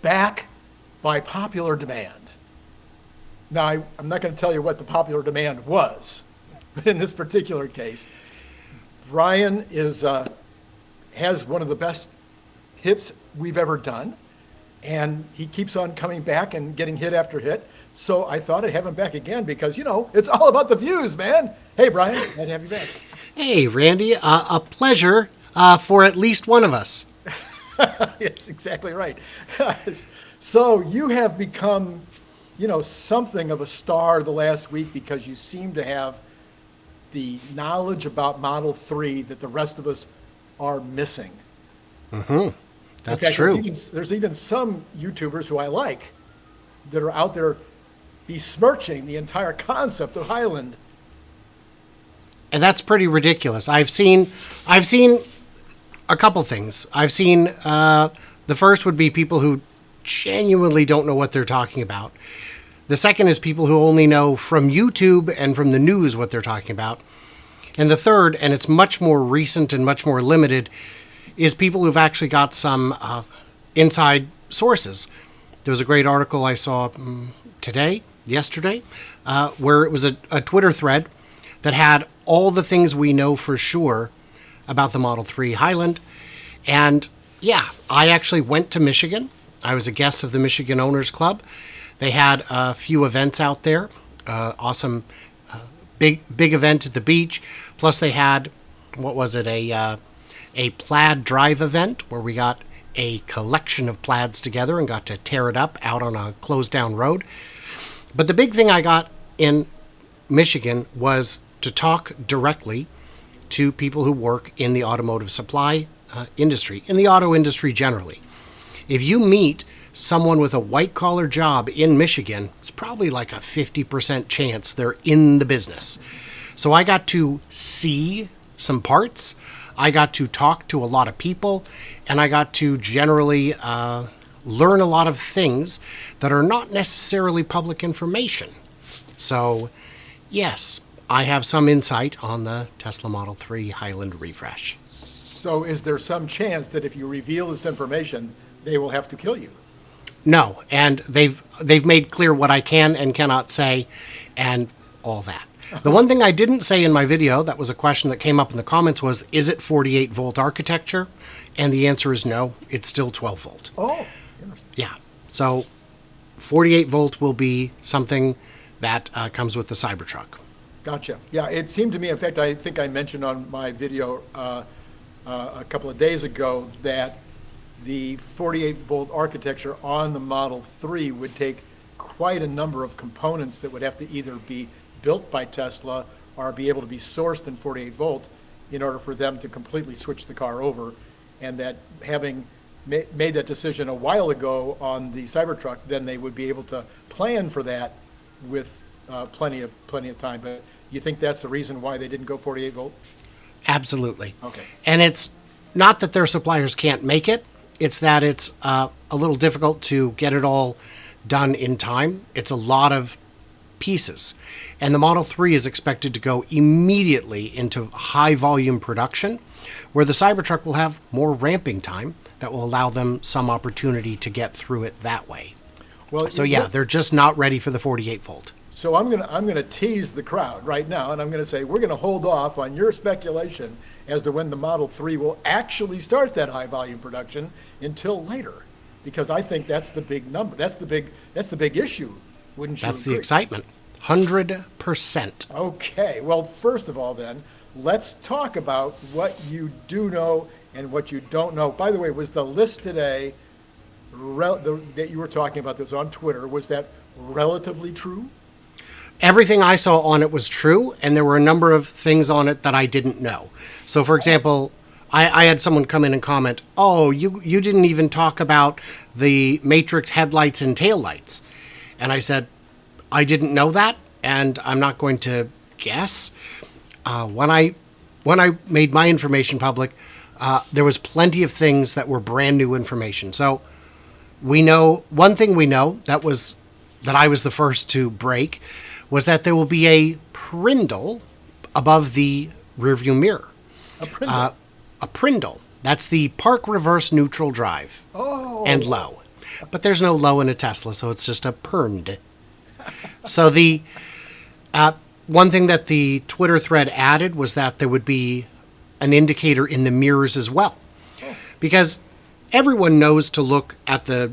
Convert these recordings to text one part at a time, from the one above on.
back by popular demand. Now, I'm not going to tell you what the popular demand was, but in this particular case, Brian has one of the best hits we've ever done, and he keeps on coming back and getting hit after hit. So I thought I'd have him back again because, it's all about the views, man. Hey, Brian, glad to have you back. Hey, Randy, a pleasure for at least one of us. Yes, exactly right. So you have become, something of a star the last week because you seem to have the knowledge about Model 3 that the rest of us are missing. Mm-hmm. That's in fact, true. There's even some YouTubers who I like that are out there besmirching the entire concept of Highland. And that's pretty ridiculous. I've seen a couple things. I've seen the first would be people who genuinely don't know what they're talking about. The second is people who only know from YouTube and from the news what they're talking about. And the third, and it's much more recent and much more limited, is people who've actually got some inside sources. There was a great article I saw yesterday, where it was a Twitter thread that had all the things we know for sure about the Model 3 Highland. And yeah, I actually went to Michigan. I was a guest of the Michigan Owners Club. They had a few events out there, awesome big event at the beach. Plus they had, a plaid drive event where we got a collection of plaids together and got to tear it up out on a closed down road. But the big thing I got in Michigan was to talk directly to people who work in the automotive supply industry, in the auto industry generally. If you meet someone with a white-collar job in Michigan, it's probably like a 50% chance they're in the business. So I got to see some parts, I got to talk to a lot of people, and I got to generally learn a lot of things that are not necessarily public information. So, yes, I have some insight on the Tesla Model 3 Highland refresh. So is there some chance that if you reveal this information, they will have to kill you? No, and they've made clear what I can and cannot say and all that. The one thing I didn't say in my video, that was a question that came up in the comments, was, is it 48 volt architecture? And the answer is no, it's still 12 volt. Oh, interesting. Yeah, so 48 volt will be something that comes with the Cybertruck. Gotcha. Yeah, it seemed to me, in fact, I think I mentioned on my video a couple of days ago that the 48 volt architecture on the Model 3 would take quite a number of components that would have to either be built by Tesla or be able to be sourced in 48 volt in order for them to completely switch the car over. And that having made that decision a while ago on the Cybertruck, then they would be able to plan for that with plenty of time. But you think that's the reason why they didn't go 48 volt? Absolutely. Okay. And it's not that their suppliers can't make it, it's that it's a little difficult to get it all done in time. It's a lot of pieces. And the Model 3 is expected to go immediately into high volume production, where the Cybertruck will have more ramping time that will allow them some opportunity to get through it that way. Well, so yeah, they're just not ready for the 48 volt. So I'm gonna tease the crowd right now, and I'm gonna say we're gonna hold off on your speculation as to when the Model 3 will actually start that high volume production until later, because I think that's the big number. That's the big issue, wouldn't you That's agree? the excitement. 100%. Okay. Well, first of all, then let's talk about what you do know and what you don't know. By the way, was the list today that you were talking about that was on Twitter, was that relatively true? Everything I saw on it was true, and there were a number of things on it that I didn't know. So, for example, I had someone come in and comment, oh, you didn't even talk about the Matrix headlights and taillights. And I said, I didn't know that, and I'm not going to guess. When I made my information public, there was plenty of things that were brand new information. So we know, one thing we know that I was the first to break was that there will be a Prindle above the rearview mirror. A Prindle? A Prindle. That's the park reverse neutral drive. Oh. And low. But there's no low in a Tesla, so it's just a permed. So the one thing that the Twitter thread added was that there would be an indicator in the mirrors as well, because everyone knows to look at the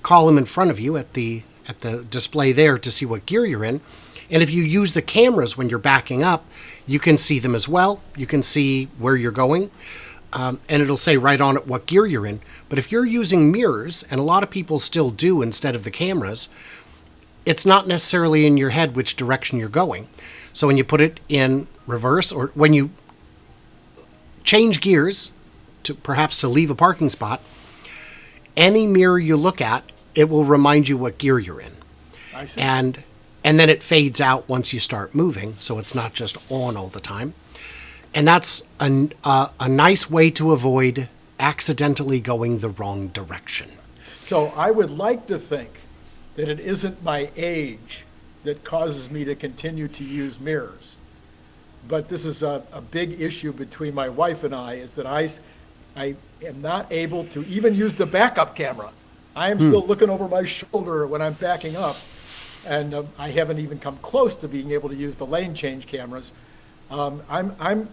column in front of you at the display there to see what gear you're in. And if you use the cameras when you're backing up, you can see them as well. You can see where you're going, and it'll say right on it what gear you're in. But if you're using mirrors, and a lot of people still do instead of the cameras, it's not necessarily in your head which direction you're going. So when you put it in reverse, or when you change gears to perhaps to leave a parking spot, any mirror you look at, it will remind you what gear you're in. I see. And then it fades out once you start moving, so it's not just on all the time. And that's a nice way to avoid accidentally going the wrong direction. So I would like to think that it isn't my age that causes me to continue to use mirrors. But this is a big issue between my wife and I, is that I am not able to even use the backup camera. I am still looking over my shoulder when I'm backing up, and I haven't even come close to being able to use the lane change cameras. I'm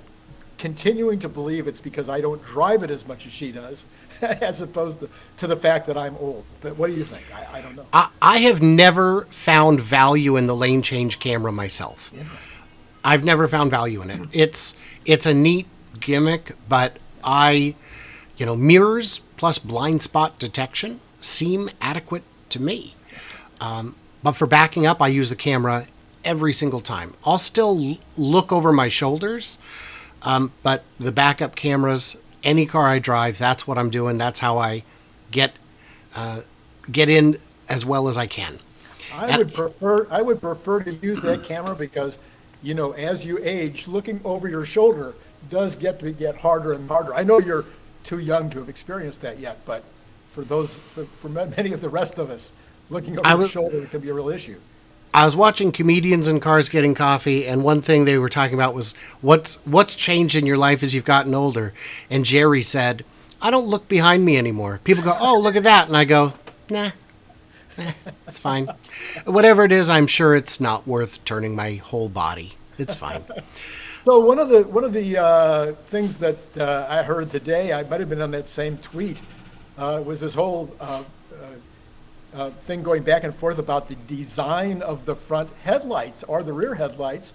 continuing to believe it's because I don't drive it as much as she does, as opposed to the fact that I'm old. But what do you think? I don't know. I have never found value in the lane change camera myself. I've never found value in it. It's a neat gimmick, but mirrors plus blind spot detection seem adequate to me. But for backing up, I use the camera every single time. I'll still look over my shoulders, but the backup cameras, any car I drive, that's what I'm doing. That's how I get in as well as I can. I would prefer to use that camera because, as you age, looking over your shoulder does get harder and harder. I know you're too young to have experienced that yet, but for many of the rest of us, looking over your shoulder can be a real issue. I was watching comedians in cars getting coffee, and one thing they were talking about was what's changed in your life as you've gotten older. And Jerry said, "I don't look behind me anymore." People go, "Oh, look at that," and I go, "Nah, it's fine. Whatever it is, I'm sure it's not worth turning my whole body. It's fine." So one of the things that I heard today, I might have been on that same tweet, was this whole thing going back and forth about the design of the front headlights or the rear headlights.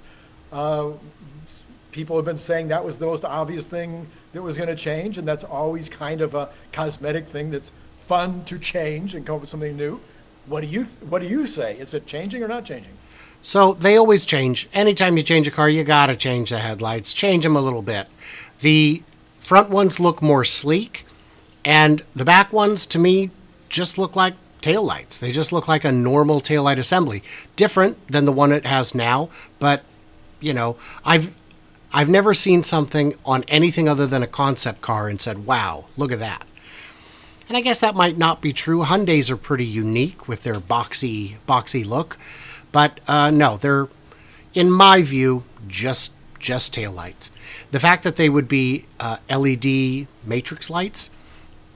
People have been saying that was the most obvious thing that was going to change, and that's always kind of a cosmetic thing that's fun to change and come up with something new. What do you say? Is it changing or not changing? So they always change. Anytime you change a car, you got to change the headlights. Change them a little bit. The front ones look more sleek, and the back ones, to me, just look like taillights. They just look like a normal taillight assembly. Different than the one it has now, but, I've never seen something on anything other than a concept car and said, wow, look at that. And I guess that might not be true. Hyundais are pretty unique with their boxy look. But no, they're, in my view, just taillights. The fact that they would be LED matrix lights,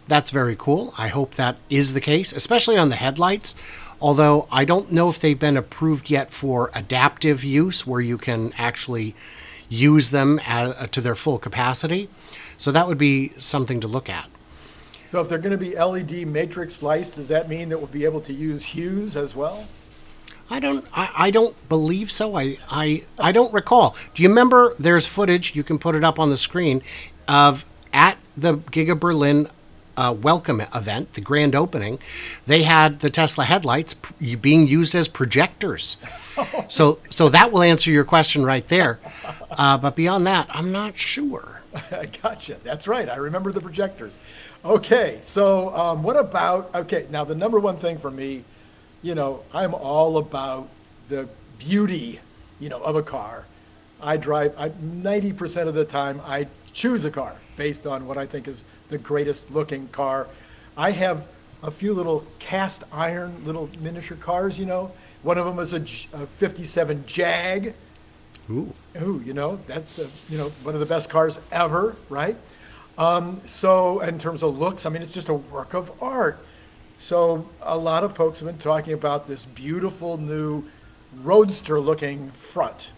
that's very cool. I hope that is the case, especially on the headlights. Although I don't know if they've been approved yet for adaptive use, where you can actually use them to their full capacity. So that would be something to look at. So if they're going to be LED matrix lights, does that mean that we'll be able to use hues as well? I don't believe so. I don't recall. Do you remember there's footage, you can put it up on the screen, of at the Giga Berlin welcome event, the grand opening, they had the Tesla headlights being used as projectors. So that will answer your question right there. But beyond that, I'm not sure. I gotcha. That's right. I remember the projectors. Okay. So now the number one thing for me, I'm all about the beauty, of a car. 90% of the time, I choose a car based on what I think is the greatest looking car. I have a few little cast iron little miniature cars, One of them is a 57 Jag. Ooh, that's one of the best cars ever, right? So in terms of looks, it's just a work of art. So a lot of folks have been talking about this beautiful new Roadster looking front.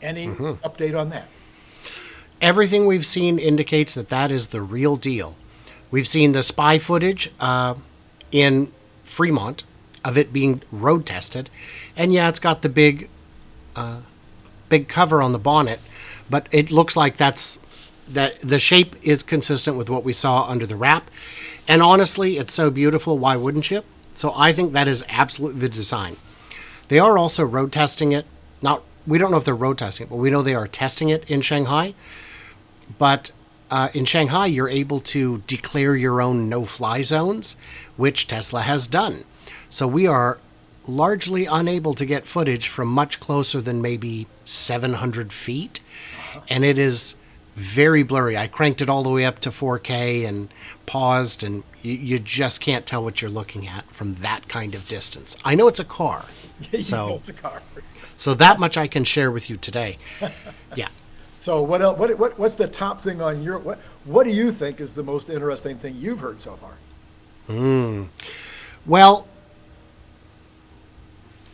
Any update on that? Everything we've seen indicates that that is the real deal. We've seen the spy footage in Fremont of it being road tested, and yeah, it's got the big cover on the bonnet, but it looks like that the shape is consistent with what we saw under the wrap. And honestly, it's so beautiful. Why wouldn't you? So I think that is absolutely the design. They are also road testing it. Not, we don't know if they're road testing it, but we know they are testing it in Shanghai. But in Shanghai, you're able to declare your own no-fly zones, which Tesla has done. So we are largely unable to get footage from much closer than maybe 700 feet. And it is very blurry. I cranked it all the way up to 4K and paused, and you just can't tell what you're looking at from that kind of distance. I know it's a car. So it's a car. So that much I can share with you today. Yeah. So what else, what's the top thing on your, what do you think is the most interesting thing you've heard so far? Well,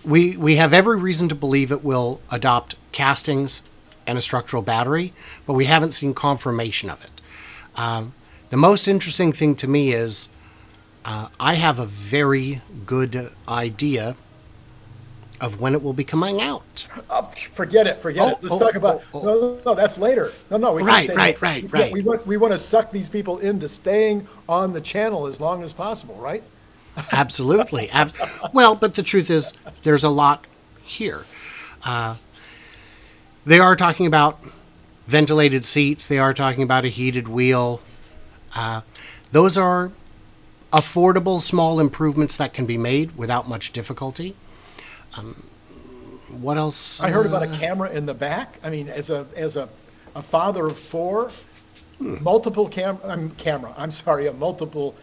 we have every reason to believe it will adopt castings and a structural battery, but we haven't seen confirmation of it. The most interesting thing to me is I have a very good idea of when it will be coming out. Oh, forget it. Let's talk about. No, that's later. No. We can't say that. Right. We want to suck these people into staying on the channel as long as possible, right? Absolutely. Well, but the truth is, there's a lot here. They are talking about ventilated seats. They are talking about a heated wheel. Those are affordable, small improvements that can be made without much difficulty. What else? I heard about a camera in the back. I mean, as a father of four, multiple multiple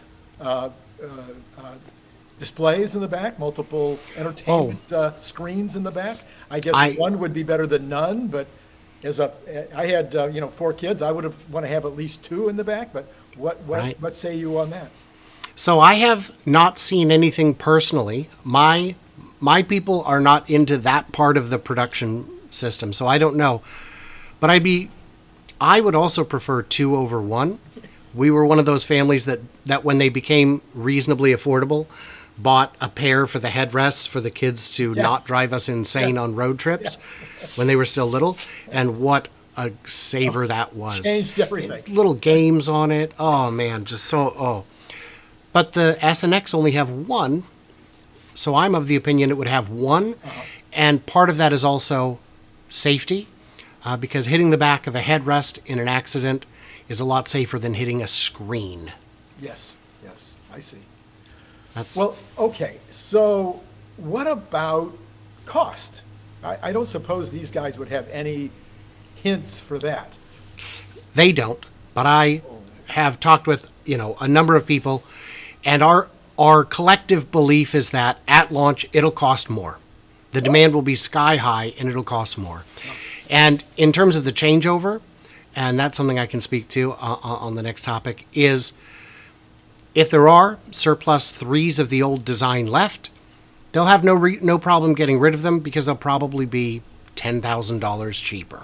displays in the back, multiple entertainment screens in the back. I guess one would be better than none, but I had 4 kids, I would want to have at least 2 in the back. But what say you on that? So I have not seen anything personally. My people are not into that part of the production system, so I don't know. But I would also prefer 2 over 1. We were one of those families that when they became reasonably affordable, bought a pair for the headrests for the kids to not drive us insane on road trips when they were still little. And what a saver that was. Changed everything. Little games on it. Oh, man, just so, But the S and X only have 1, so I'm of the opinion it would have 1. And part of that is also safety, because hitting the back of a headrest in an accident is a lot safer than hitting a screen. Yes, I see. Well, okay, so what about cost? I don't suppose these guys would have any hints for that. They don't, but I have talked with, a number of people, and our collective belief is that at launch, it'll cost more. The demand will be sky high, and it'll cost more. And in terms of the changeover, and that's something I can speak to on the next topic, is if there are surplus 3s of the old design left, they'll have no problem getting rid of them, because they'll probably be $10,000 cheaper.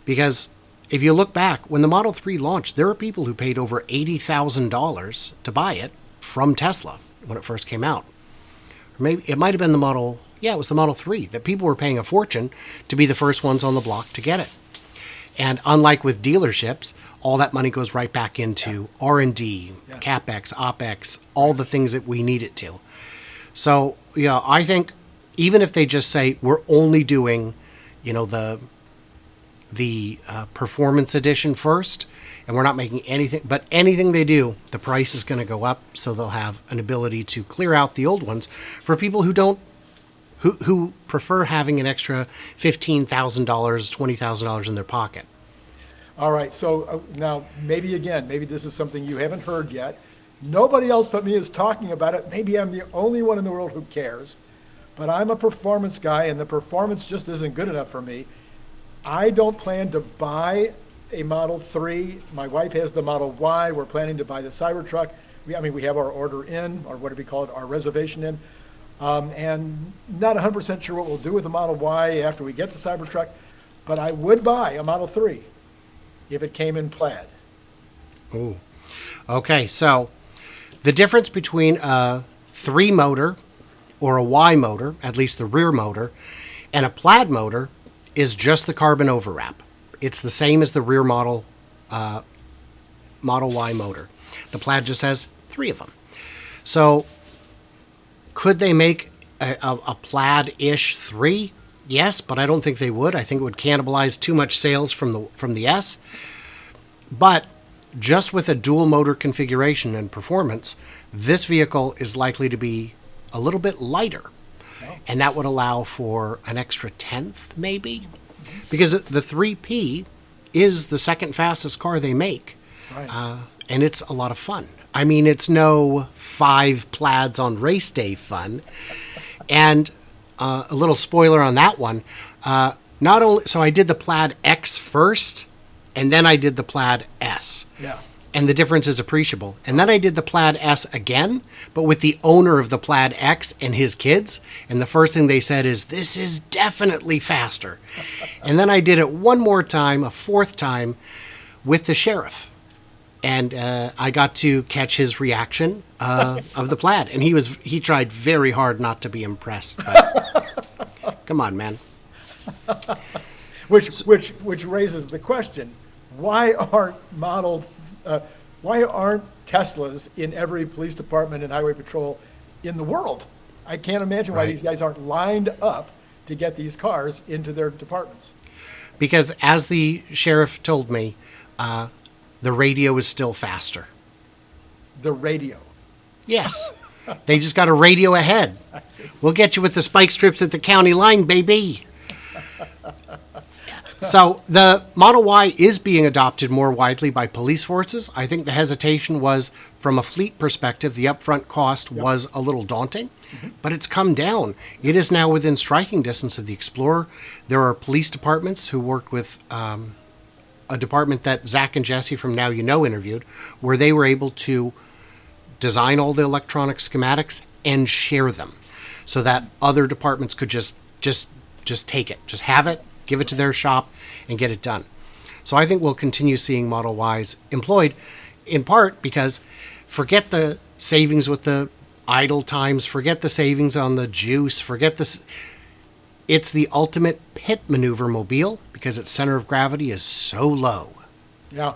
Because if you look back, when the Model 3 launched, there were people who paid over $80,000 to buy it from Tesla when it first came out. Or maybe it might have been it was the Model 3, that people were paying a fortune to be the first ones on the block to get it. And unlike with dealerships, all that money goes right back into R&D, CapEx, OpEx, all the things that we need it to. So, I think even if they just say we're only doing, the performance edition first, and we're not making anything, but anything they do, the price is going to go up, so they'll have an ability to clear out the old ones for people who prefer having an extra $15,000, $20,000 in their pocket. All right, so now maybe this is something you haven't heard yet. Nobody else but me is talking about it. Maybe I'm the only one in the world who cares, but I'm a performance guy, and the performance just isn't good enough for me. I don't plan to buy a Model 3. My wife has the Model Y. We're planning to buy the Cybertruck. we have our order in, or whatever you call it, our reservation in, and not 100% sure what we'll do with the Model Y after we get the Cybertruck, but I would buy a Model 3 if it came in plaid. Ooh. Okay, so the difference between a 3 motor or a Y motor, at least the rear motor, and a plaid motor is just the carbon overwrap. It's the same as the rear Model Y motor. The plaid just has 3 of them. So could they make a plaid-ish 3? Yes, but I don't think they would. I think it would cannibalize too much sales from the S. But just with a dual motor configuration and performance, this vehicle is likely to be a little bit lighter. And that would allow for an extra tenth, maybe? Because the 3P is the second fastest car they make. Right. And it's a lot of fun. I mean, it's no 5 plaids on race day fun. And a little spoiler on that one. So I did the Plaid X first, and then I did the Plaid S. Yeah. And the difference is appreciable. And then I did the Plaid S again, but with the owner of the Plaid X and his kids. And the first thing they said is, "This is definitely faster." And then I did it one more time, a 4th time, with the sheriff. And I got to catch his reaction of the Plaid. And he tried very hard not to be impressed. But come on, man. Which raises the question: why aren't Teslas in every police department and highway patrol in the world? I can't imagine why these guys aren't lined up to get these cars into their departments. Because as the sheriff told me, the radio is still faster. The radio. Yes. They just got a radio ahead. We'll get you with the spike strips at the county line, baby. So the Model Y is being adopted more widely by police forces. I think the hesitation was, from a fleet perspective, the upfront cost was a little daunting, but it's come down. It is now within striking distance of the Explorer. There are police departments who work with a department that Zach and Jesse from Now You Know interviewed, where they were able to design all the electronic schematics and share them so that other departments could just take it, just have it, give it to their shop, and get it done. So I think we'll continue seeing Model Ys employed, in part because forget the savings with the idle times, forget the savings on the juice, forget this. It's the ultimate pit maneuver mobile because its center of gravity is so low. Yeah.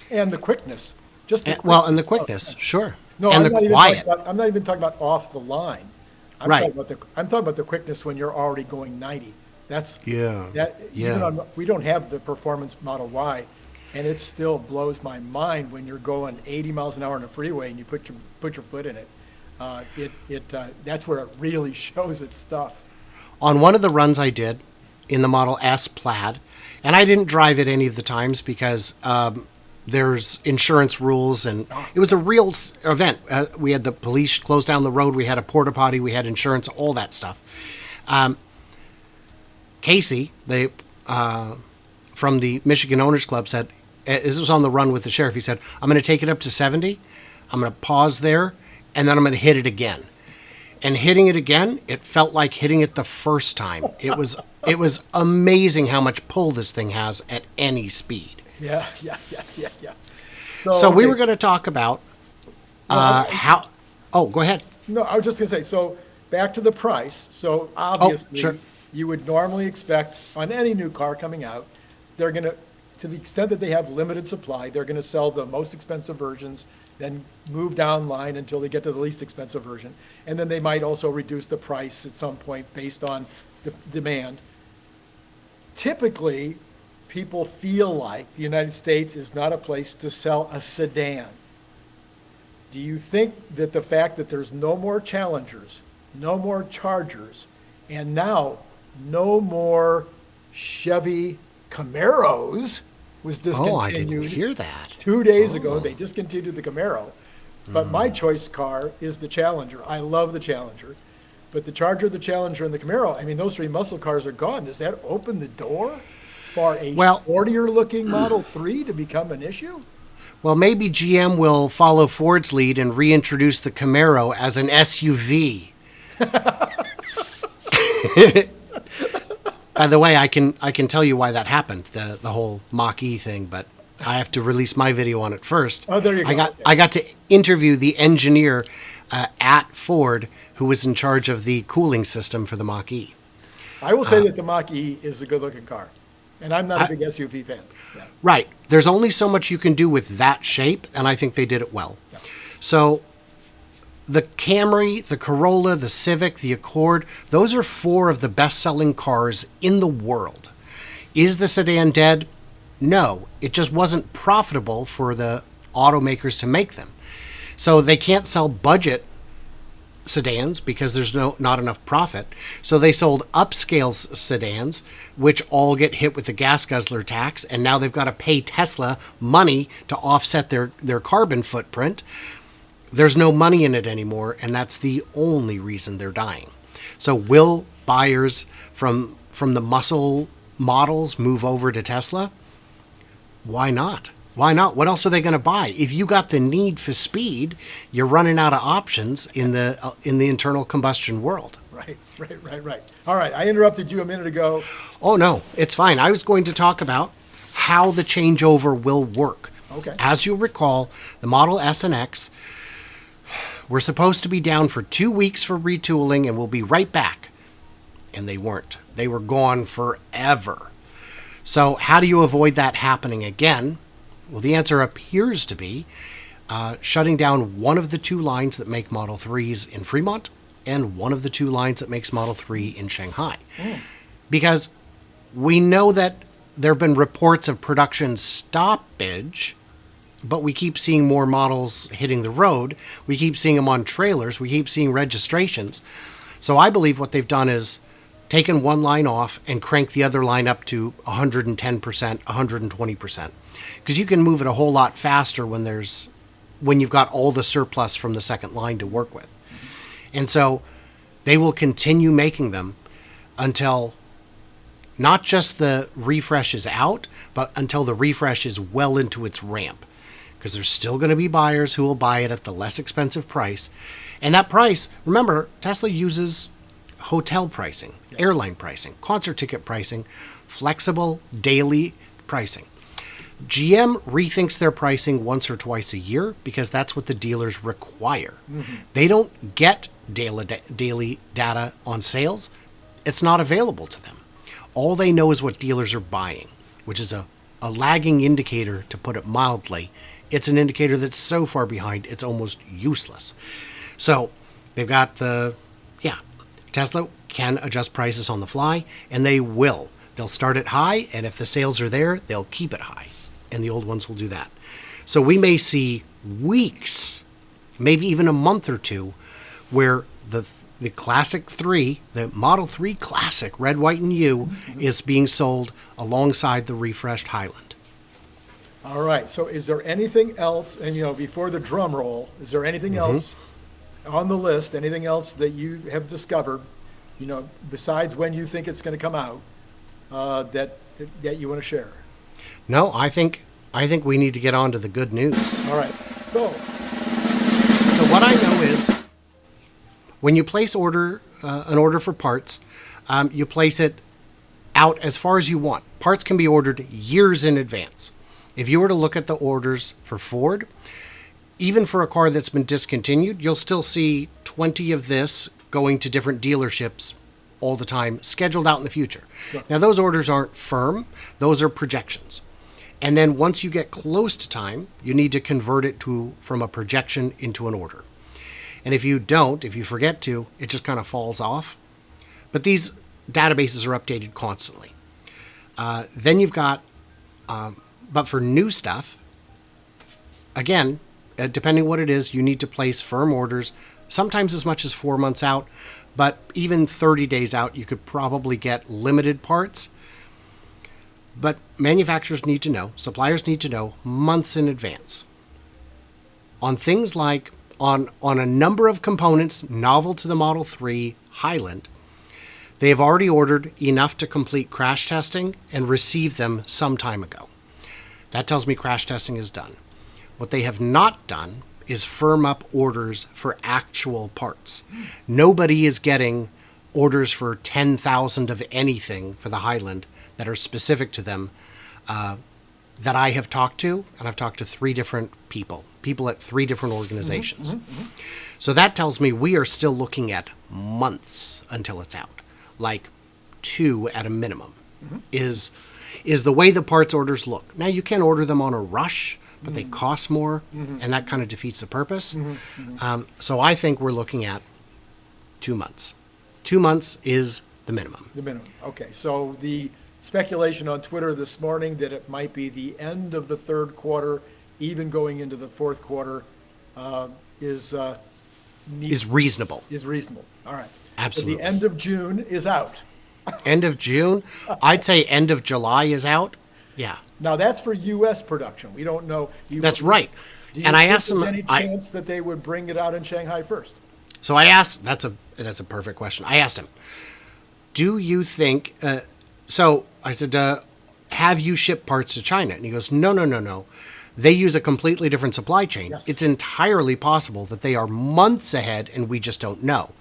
And the quickness. And the quickness, sure. No, and the quiet. I'm not even talking about off the line. I'm talking about the quickness when you're already going 90. We don't have the performance Model Y, and it still blows my mind when you're going 80 miles an hour on a freeway and you put your foot in it. That's where it really shows its stuff. On one of the runs I did in the Model S Plaid, and I didn't drive it any of the times because there's insurance rules, and it was a real event. We had the police close down the road, we had a porta potty, we had insurance, all that stuff. Casey, from the Michigan Owners Club, said, this was on the run with the sheriff, he said, "I'm going to take it up to 70, I'm going to pause there, and then I'm going to hit it again." And hitting it again, it felt like hitting it the first time. It was amazing how much pull this thing has at any speed. Yeah. So we were going to talk about how... Oh, go ahead. No, I was just going to say, so back to the price. So obviously, sure. You would normally expect on any new car coming out, they're going to the extent that they have limited supply, they're going to sell the most expensive versions, then move down line until they get to the least expensive version. And then they might also reduce the price at some point based on the demand. Typically, people feel like the United States is not a place to sell a sedan. Do you think that the fact that there's no more Challengers, no more Chargers, and now no more Chevy Camaros was discontinued? Oh, I didn't hear that. 2 days ago, they discontinued the Camaro. But my choice car is the Challenger. I love the Challenger. But the Charger, the Challenger, and the Camaro, I mean, those 3 muscle cars are gone. Does that open the door for a sportier-looking Model 3 to become an issue? Well, maybe GM will follow Ford's lead and reintroduce the Camaro as an SUV. By the way, I can tell you why that happened, the whole Mach-E thing, but I have to release my video on it first. Oh, there you go. I got to interview the engineer at Ford who was in charge of the cooling system for the Mach-E. I will say that the Mach-E is a good-looking car, and I'm not a big SUV fan. Yeah. Right. There's only so much you can do with that shape, and I think they did it well. Yeah. So the Camry, the Corolla, the Civic, the Accord, those are 4 of the best-selling cars in the world. Is the sedan dead? No. It just wasn't profitable for the automakers to make them. So they can't sell budget sedans because there's not enough profit. So they sold upscale sedans, which all get hit with the gas guzzler tax, and now they've got to pay Tesla money to offset their carbon footprint. There's no money in it anymore, and that's the only reason they're dying. So will buyers from the muscle models move over to Tesla? Why not? Why not? What else are they going to buy? If you got the need for speed, you're running out of options in the internal combustion world. Right. All right, I interrupted you a minute ago. Oh, no, it's fine. I was going to talk about how the changeover will work. Okay. As you'll recall, the Model S and X were supposed to be down for 2 weeks for retooling and we'll be right back. And they weren't. They were gone forever. So how do you avoid that happening again? Well, the answer appears to be shutting down one of the 2 lines that make Model 3s in Fremont and one of the 2 lines that makes Model 3 in Shanghai. Because we know that there have been reports of production stoppage, but we keep seeing more models hitting the road. We keep seeing them on trailers. We keep seeing registrations. So I believe what they've done is taken one line off and crank the other line up to 110%, 120%. Because you can move it a whole lot faster when you've got all the surplus from the second line to work with. And so they will continue making them until not just the refresh is out, but until the refresh is well into its ramp. Because there's still going to be buyers who will buy it at the less expensive price. And that price, remember, Tesla uses hotel pricing, airline pricing, concert ticket pricing, flexible daily pricing. GM rethinks their pricing once or twice a year because that's what the dealers require. They don't get daily data on sales. It's not available to them. All they know is what dealers are buying, which is a lagging indicator, to put it mildly. It's an indicator that's so far behind, it's almost useless. So they've got Tesla can adjust prices on the fly, and they will. They'll start it high, and if the sales are there, they'll keep it high. And the old ones will do that. So we may see weeks, maybe even a month or two, where the Classic 3, the Model 3 Classic, red, white, and U, is being sold alongside the refreshed Highland. All right, so is there anything else, and before the drum roll, is there anything else on the list, anything else that you have discovered, besides when you think it's going to come out, that you want to share? No, I think we need to get on to the good news. All right. So what I know is when you place an order for parts, you place it out as far as you want. Parts can be ordered years in advance. If you were to look at the orders for Ford, even for a car that's been discontinued, you'll still see 20 of this going to different dealerships all the time, scheduled out in the future. Sure. Now, those orders aren't firm. Those are projections. And then once you get close to time, you need to convert it from a projection into an order. And if you forget to, it just kind of falls off. But these databases are updated constantly. Then you've got, but for new stuff, again, depending what it is, you need to place firm orders, sometimes as much as 4 months out, but even 30 days out, you could probably get limited parts. But manufacturers need to know, suppliers need to know months in advance. On things like, on a number of components novel to the Model 3 Highland, they have already ordered enough to complete crash testing and receive them some time ago. That tells me crash testing is done. What they have not done is firm up orders for actual parts. Nobody is getting orders for 10,000 of anything for the Highland that are specific to them that I have talked to, and I've talked to 3 different people at 3 different organizations. So that tells me we are still looking at months until it's out, like 2 at a minimum, is the way the parts orders look. Now, you can order them on a rush, but they cost more, and that kind of defeats the purpose. So I think we're looking at 2 months. 2 months is the minimum. The minimum. Okay. So the speculation on Twitter this morning that it might be the end of the third quarter, even going into the fourth quarter, is reasonable. Is reasonable. All right. Absolutely. So the end of June is out. End of June? I'd say end of July is out. Yeah. Now that's for U.S. production. We don't know. That's right. And I asked them. Any chance that they would bring it out in Shanghai first? So I asked. That's a perfect question. I asked him, "Do you think?" So I said, "Have you shipped parts to China?" And he goes, "No. They use a completely different supply chain. Yes. It's entirely possible that they are months ahead, and we just don't know."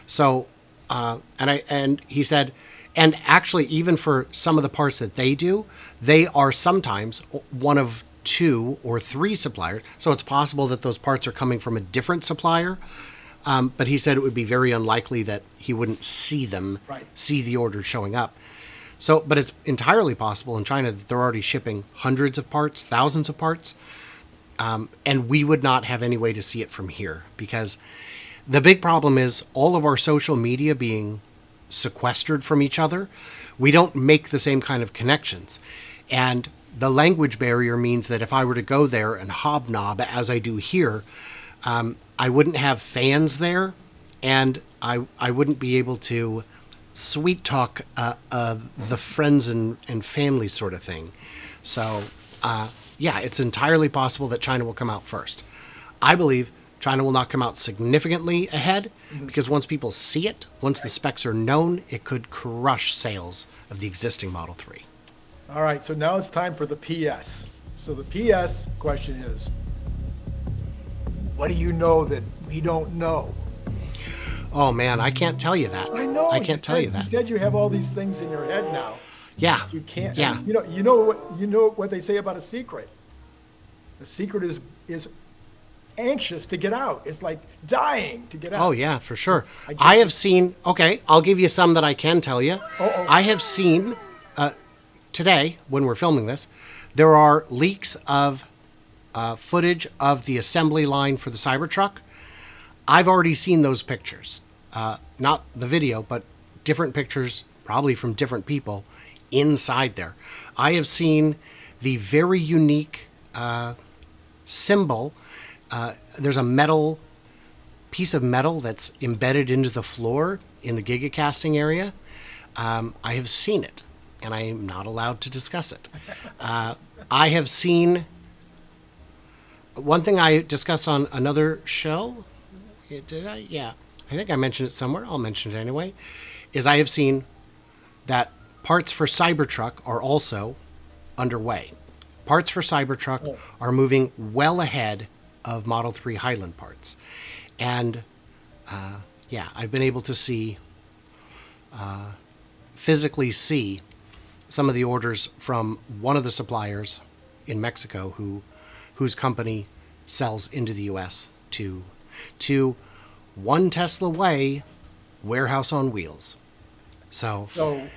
So, and he said, and actually, even for some of the parts that they do, they are sometimes one of 2 or 3 suppliers. So it's possible that those parts are coming from a different supplier. But he said it would be very unlikely that he wouldn't see them, see the orders showing up. So, but it's entirely possible in China that they're already shipping hundreds of parts, thousands of parts, and we would not have any way to see it from here, because the big problem is all of our social media being sequestered from each other. We don't make the same kind of connections. And the language barrier means that if I were to go there and hobnob as I do here, I wouldn't have fans there, and I wouldn't be able to sweet talk the friends and family sort of thing. So, yeah, it's entirely possible that China will come out first. I believe China will not come out significantly ahead, because once people see it, once the specs are known, it could crush sales of the existing Model 3. All right, so now it's time for the PS. So the PS question is, what do you know that we don't know? Oh man, I can't tell you that. I know. I can't tell you that. You said you have all these things in your head now. Yeah. You can't. Yeah. You know what they say about a secret. The secret is anxious to get out. It's like dying to get out. Oh yeah, for sure. I have seen. Okay, I'll give you some that I can tell you. I have seen today, when we're filming this, there are leaks of footage of the assembly line for the Cybertruck. I've already seen those pictures. Not the video, but different pictures, probably from different people, inside there. I have seen the very unique symbol. There's a piece of metal that's embedded into the floor in the gigacasting area. I have seen it, and I am not allowed to discuss it. I have seen one thing I discussed on another show. Did I? Yeah. I think I mentioned it somewhere. I'll mention it anyway. Is I have seen that parts for Cybertruck are also underway. Parts for Cybertruck are moving well ahead of Model 3 Highland parts. And yeah, I've been able to see, physically see some of the orders from one of the suppliers in Mexico whose company sells into the U.S. to One Tesla Way warehouse on wheels. So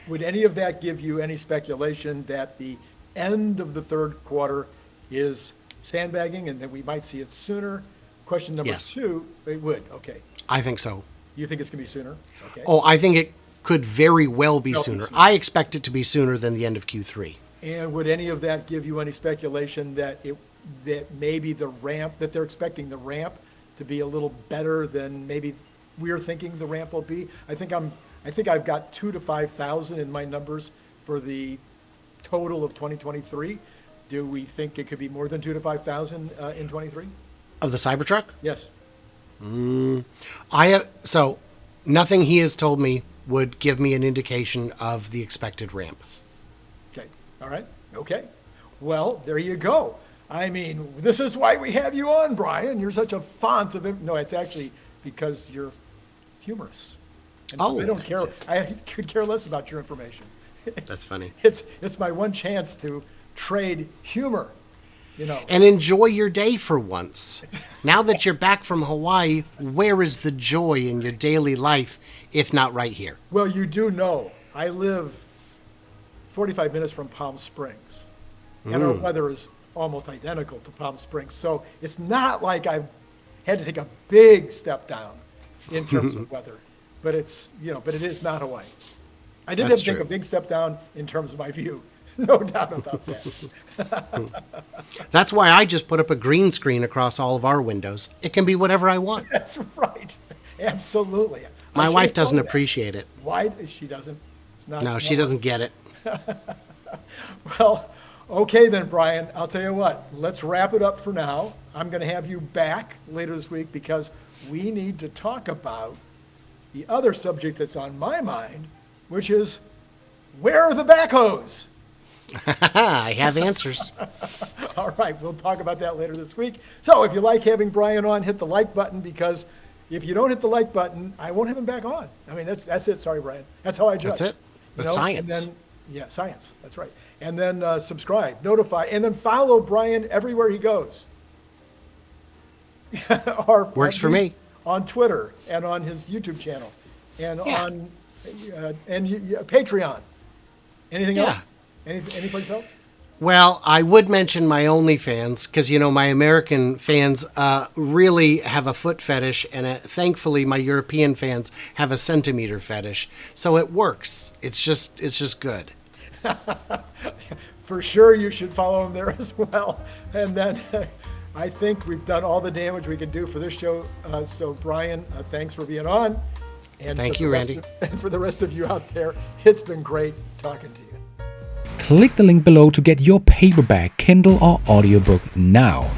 would any of that give you any speculation that the end of the third quarter is sandbagging and that we might see it sooner? Question number Yes. 2, it would. Okay. I think so. You think it's going to be sooner? Okay. Oh, I think it could very well be sooner. I expect it to be sooner than the end of Q3. And would any of that give you any speculation that maybe the ramp, that they're expecting the ramp to be a little better than maybe we're thinking the ramp will be? I think I've got 2,000 to 5,000 in my numbers for the total of 2023. Do we think it could be more than 2,000 to 5,000 in 23? Of the Cybertruck? Yes. So nothing he has told me would give me an indication of the expected ramp. Okay. All right. Okay. Well, there you go. I mean, this is why we have you on, Brian. You're such a font of no, it's actually because you're humorous. And so I don't care. I could care less about your information. That's funny. It's my one chance to trade humor, And enjoy your day for once. Now that you're back from Hawaii, where is the joy in your daily life, if not right here? Well, you do know I live 45 minutes from Palm Springs, and our weather is almost identical to Palm Springs. So it's not like I've had to take a big step down in terms of weather, but but it is not Hawaii. I did have to take a big step down in terms of my view. No doubt about that. That's why I just put up a green screen across all of our windows. It can be whatever I want. That's right. Absolutely. My wife doesn't appreciate it. Why? She doesn't? No, she doesn't get it. Well, okay then, Brian. I'll tell you what. Let's wrap it up for now. I'm going to have you back later this week because we need to talk about the other subject that's on my mind, which is where are the backhoes? I have answers. All right, we'll talk about that later this week. So if you like having Brian on, hit the like button, because if you don't hit the like button, I won't have him back on. I mean, that's it. Sorry, Brian. That's how I judge. That's it. That's science. And then, science. That's right. And then subscribe, notify, and then follow Brian everywhere he goes. Works for me. On Twitter and on his YouTube channel and on Patreon. Anything else? Any place else? Well, I would mention my OnlyFans because, my American fans really have a foot fetish, and thankfully my European fans have a centimeter fetish. So it works. It's just good. For sure, you should follow him there as well. And then I think we've done all the damage we can do for this show. So, Brian, thanks for being on. And thank you, Randy. And for the rest of you out there, it's been great talking to you. Click the link below to get your paperback, Kindle, or audiobook now.